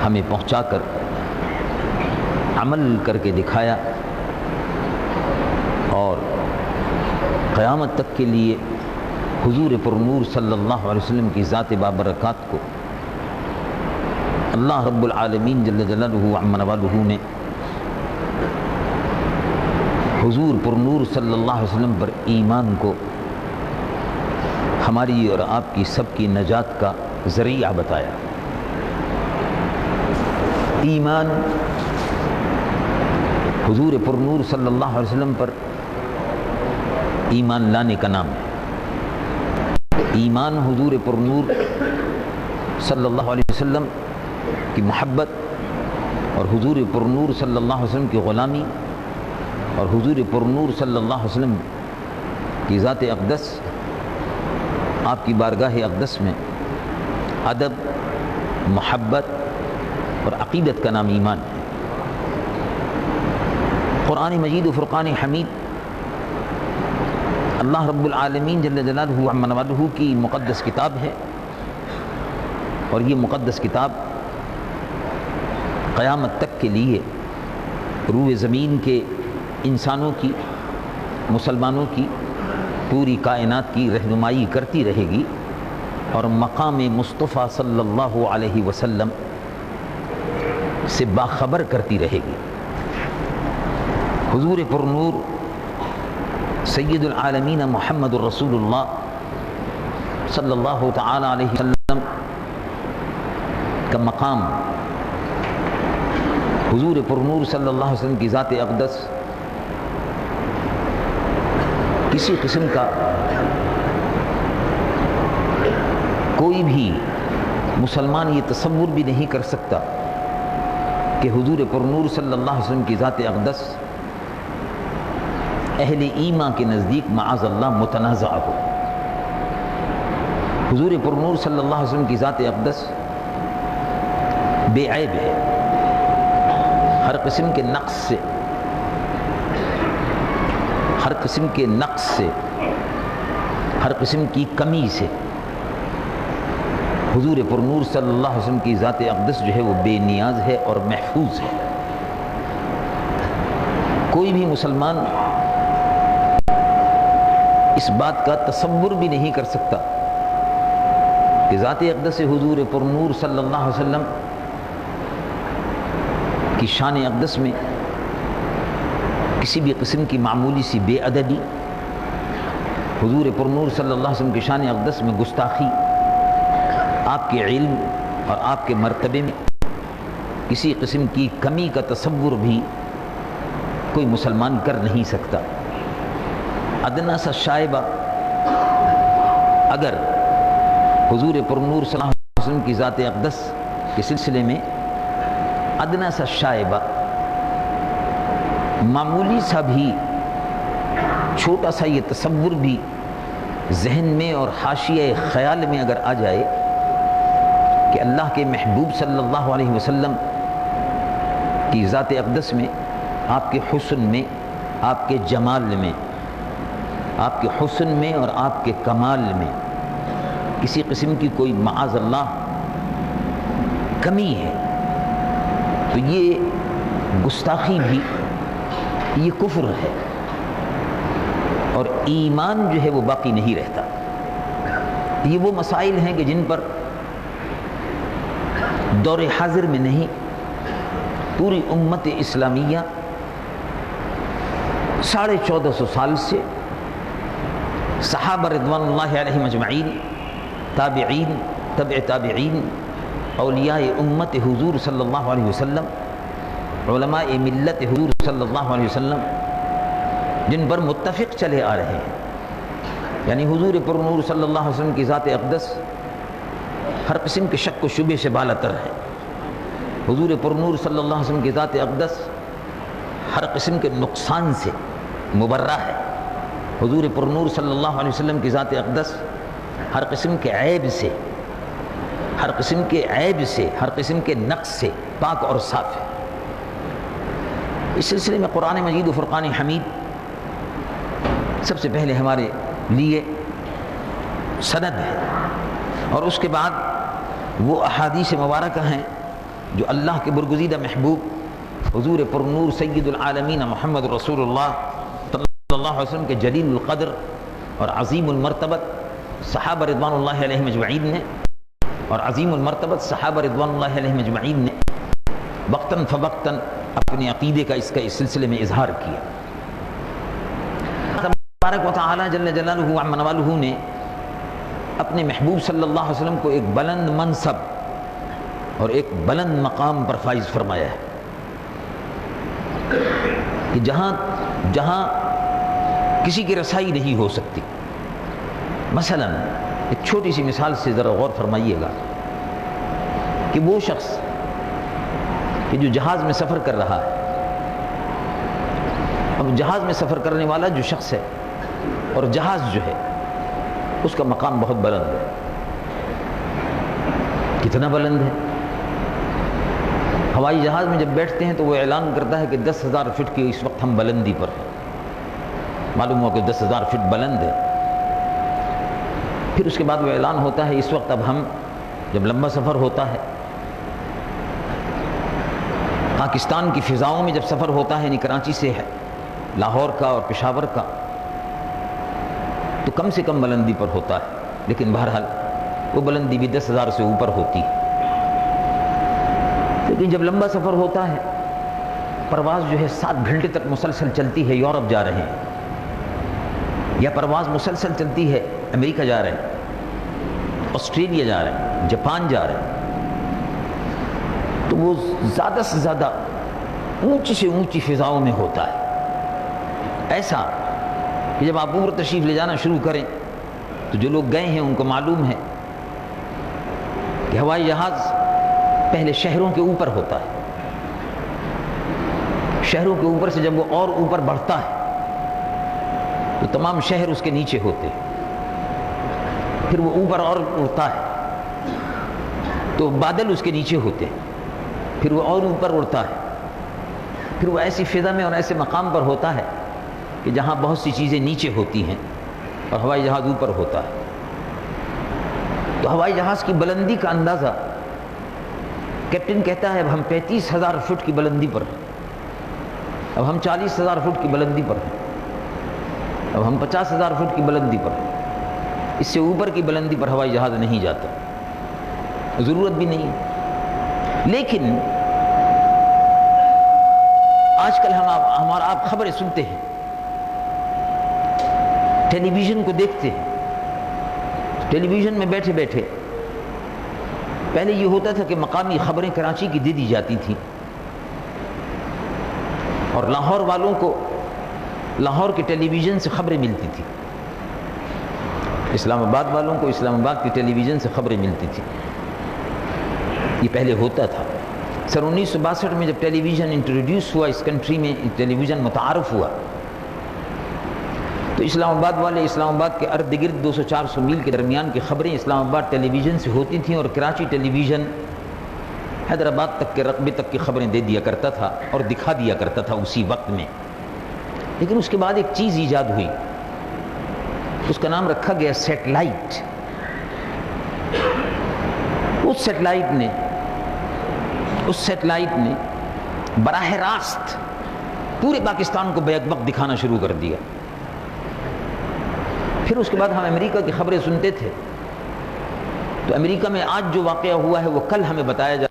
ہمیں پہنچا کر عمل کر کے دکھایا، اور قیامت تک کے لیے حضور پرنور صلی اللہ علیہ وسلم کی ذات بابرکات کو اللہ رب العالمین جل جلالہ عم نوالہ نے حضور پرنور صلی اللہ علیہ وسلم پر ایمان کو ہماری اور آپ کی سب کی نجات کا ذریعہ بتایا۔ ایمان حضور پرنور صلی اللہ علیہ وسلم پر ایمان لانے کا نام ہے۔ ایمان حضور پرنور صلی اللہ علیہ وسلم کی محبت اور حضور پرنور صلی اللہ علیہ وسلم کی غلامی اور حضور پرنور صلی اللہ علیہ وسلم کی ذات اقدس، آپ کی بارگاہ اقدس میں ادب، محبت اور عقیدت کا نام ایمان ہے۔ قرآن مجید و فرقان حمید اللہ رب العالمین جل جلالہ عم نوالہ کی مقدس کتاب ہے، اور یہ مقدس کتاب قیامت تک کے لیے روئے زمین کے انسانوں کی، مسلمانوں کی، پوری کائنات کی رہنمائی کرتی رہے گی، اور مقام مصطفیٰ صلی اللہ علیہ وسلم سے باخبر کرتی رہے گی۔ حضور پرنور سید العالمین محمد الرسول اللہ صلی اللہ تعالی علیہ وسلم کا مقام حضور پرنور صلی اللہ علیہ وسلم کی ذات اقدس کسی قسم کا کوئی بھی مسلمان یہ تصور بھی نہیں کر سکتا کہ حضور پرنور صلی اللہ علیہ وسلم کی ذات اقدس اہل ایمان کے نزدیک معاذ اللہ متنازع ہو۔ حضور پرنور صلی اللہ علیہ وسلم کی ذات اقدس بے عیب ہے، ہر قسم کے نقص سے، ہر قسم کے نقص سے، ہر قسم کی کمی سے حضور پرنور صلی اللہ علیہ وسلم کی ذات اقدس جو ہے وہ بے نیاز ہے اور محفوظ ہے۔ کوئی بھی مسلمان اس بات کا تصور بھی نہیں کر سکتا کہ ذات اقدس حضور پرنور صلی اللہ علیہ وسلم کی شان اقدس میں کسی بھی قسم کی معمولی سی بے ادبی، حضور پرنور صلی اللہ علیہ وسلم کی شان اقدس میں گستاخی، آپ کے علم اور آپ کے مرتبے میں کسی قسم کی کمی کا تصور بھی کوئی مسلمان کر نہیں سکتا۔ ادنا سا شائبہ اگر حضور پرنور صلی اللہ علیہ وسلم کی ذات اقدس کے سلسلے میں ادنا سا شائبہ، معمولی سا بھی چھوٹا سا یہ تصور بھی ذہن میں اور حاشیہ خیال میں اگر آ جائے کہ اللہ کے محبوب صلی اللہ علیہ وسلم کی ذات اقدس میں، آپ کے حسن میں، آپ کے جمال میں، آپ کے حسن میں اور آپ کے کمال میں کسی قسم کی کوئی معاذ اللہ کمی ہے، تو یہ گستاخی بھی، یہ کفر ہے، اور ایمان جو ہے وہ باقی نہیں رہتا۔ یہ وہ مسائل ہیں کہ جن پر دور حاضر میں نہیں، پوری امت اسلامیہ 1450 سال سے صحابہ رضوان اللہ علیہم اجمعین، تابعین، تبع تابعین، اولیاء امت حضور صلی اللہ علیہ وسلم، علماء ملت حضور صلی اللہ علیہ وسلم، جن پر متفق چلے آ رہے ہیں، یعنی حضور پرنور صلی اللہ علیہ وسلم کی ذات اقدس ہر قسم کے شک و شبہ سے بالاتر ہے۔ حضور پرنور صلی اللہ علیہ وسلم کی ذات اقدس ہر قسم کے نقصان سے مبرہ ہے۔ حضور پرنور صلی اللہ علیہ وسلم کی ذات اقدس ہر قسم کے عیب سے، ہر قسم کے عیب سے، ہر قسم کے نقص سے پاک اور صاف ہے۔ اس سلسلے میں قرآن مجید و فرقان حمید سب سے پہلے ہمارے لیے سند ہے، اور اس کے بعد وہ احادیث مبارکہ ہیں جو اللہ کے برگزیدہ محبوب حضور پرنور سید العالمین محمد رسول اللہ صلی اللہ علیہ وسلم کے جلیل القدر اور عظیم المرتبت صحابہ رضوان اللہ علیہم اجمعین نے اور عظیم المرتبت صحابہ رضوان اللہ علیہم اجمعین نے وقتاً فوقتاً اپنے عقیدے کا اس سلسلے میں اظہار کیا۔ تبارک و تعالی جل جلالہ وعم نوالہ نے اپنے محبوب صلی اللہ علیہ وسلم کو ایک بلند منصب اور ایک بلند مقام پر فائز فرمایا ہے کہ جہاں کسی کی رسائی نہیں ہو سکتی۔ مثلا ایک چھوٹی سی مثال سے ذرا غور فرمائیے گا کہ وہ شخص کہ جو جہاز میں سفر کر رہا ہے، اب جہاز میں سفر کرنے والا جو شخص ہے اور جہاز جو ہے اس کا مقام بہت بلند ہے۔ کتنا بلند ہے؟ ہوائی جہاز میں جب بیٹھتے ہیں تو وہ اعلان کرتا ہے کہ 10,000 فٹ کی اس وقت ہم بلندی پر ہیں۔ معلوم ہوا کہ 10,000 فٹ بلند ہے۔ پھر اس کے بعد وہ اعلان ہوتا ہے اس وقت اب ہم جب لمبا سفر ہوتا ہے پاکستان کی فضاؤں میں جب سفر ہوتا ہے، یعنی کراچی سے ہے لاہور کا اور پشاور کا، تو کم سے کم بلندی پر ہوتا ہے، لیکن بہرحال وہ بلندی بھی 10,000 سے اوپر ہوتی ہے۔ لیکن جب لمبا سفر ہوتا ہے، پرواز جو ہے 7 گھنٹے تک مسلسل چلتی ہے، یورپ جا رہے ہیں، یا پرواز مسلسل چلتی ہے امریکہ جا رہے ہیں، آسٹریلیا جا رہے ہیں، جاپان جا رہے ہیں، تو وہ زیادہ سے زیادہ اونچی سے اونچی فضاؤں میں ہوتا ہے۔ ایسا کہ جب آپ اوپر تشریف لے جانا شروع کریں تو جو لوگ گئے ہیں ان کو معلوم ہے کہ ہوائی جہاز پہلے شہروں کے اوپر ہوتا ہے، شہروں کے اوپر سے جب وہ اور اوپر بڑھتا ہے تو تمام شہر اس کے نیچے ہوتے ہیں، پھر وہ اوپر اور اڑتا ہے تو بادل اس کے نیچے ہوتے ہیں، پھر وہ اور اوپر اڑتا ہے، پھر وہ ایسی فضا میں اور ایسے مقام پر ہوتا ہے کہ جہاں بہت سی چیزیں نیچے ہوتی ہیں اور ہوائی جہاز اوپر ہوتا ہے۔ تو ہوائی جہاز کی بلندی کا اندازہ کیپٹن کہتا ہے اب ہم 35,000 فٹ کی بلندی پر ہیں، اب ہم 40,000 فٹ کی بلندی پر ہیں، اب ہم 50,000 فٹ کی بلندی پر ہیں، اس سے اوپر کی بلندی پر ہوائی جہاز نہیں جاتا، ضرورت بھی نہیں ہے۔ لیکن آج کل ہمارا آپ خبریں سنتے ہیں، ٹیلی ویژن کو دیکھتے ہیں، ٹیلی ویژن میں بیٹھے بیٹھے پہلے یہ ہوتا تھا کہ مقامی خبریں کراچی کی دے دی جاتی تھیں اور لاہور والوں کو لاہور کے ٹیلی ویژن سے خبریں ملتی تھیں، اسلام آباد والوں کو اسلام آباد کے ٹیلی ویژن سے خبریں ملتی تھیں۔ یہ پہلے ہوتا تھا۔ سن 1962 میں جب ٹیلی ویژن انٹروڈیوس ہوا اس کنٹری میں، ٹیلی ویژن متعارف ہوا، تو اسلام آباد والے اسلام آباد کے ارد گرد 200-400 میل کے درمیان کی خبریں اسلام آباد ٹیلی ویژن سے ہوتی تھیں، اور کراچی ٹیلی ویژن حیدرآباد تک کے رقبے تک کی خبریں دے دیا کرتا تھا اور دکھا دیا کرتا تھا اسی وقت میں۔ لیکن اس کے بعد ایک چیز ایجاد ہوئی، اس کا نام رکھا گیا سیٹلائٹ۔ اس سیٹلائٹ نے براہ راست پورے پاکستان کو بیک وقت دکھانا شروع کر دیا۔ پھر اس کے بعد ہم امریکہ کی خبریں سنتے تھے، تو امریکہ میں آج جو واقعہ ہوا ہے وہ کل ہمیں بتایا جا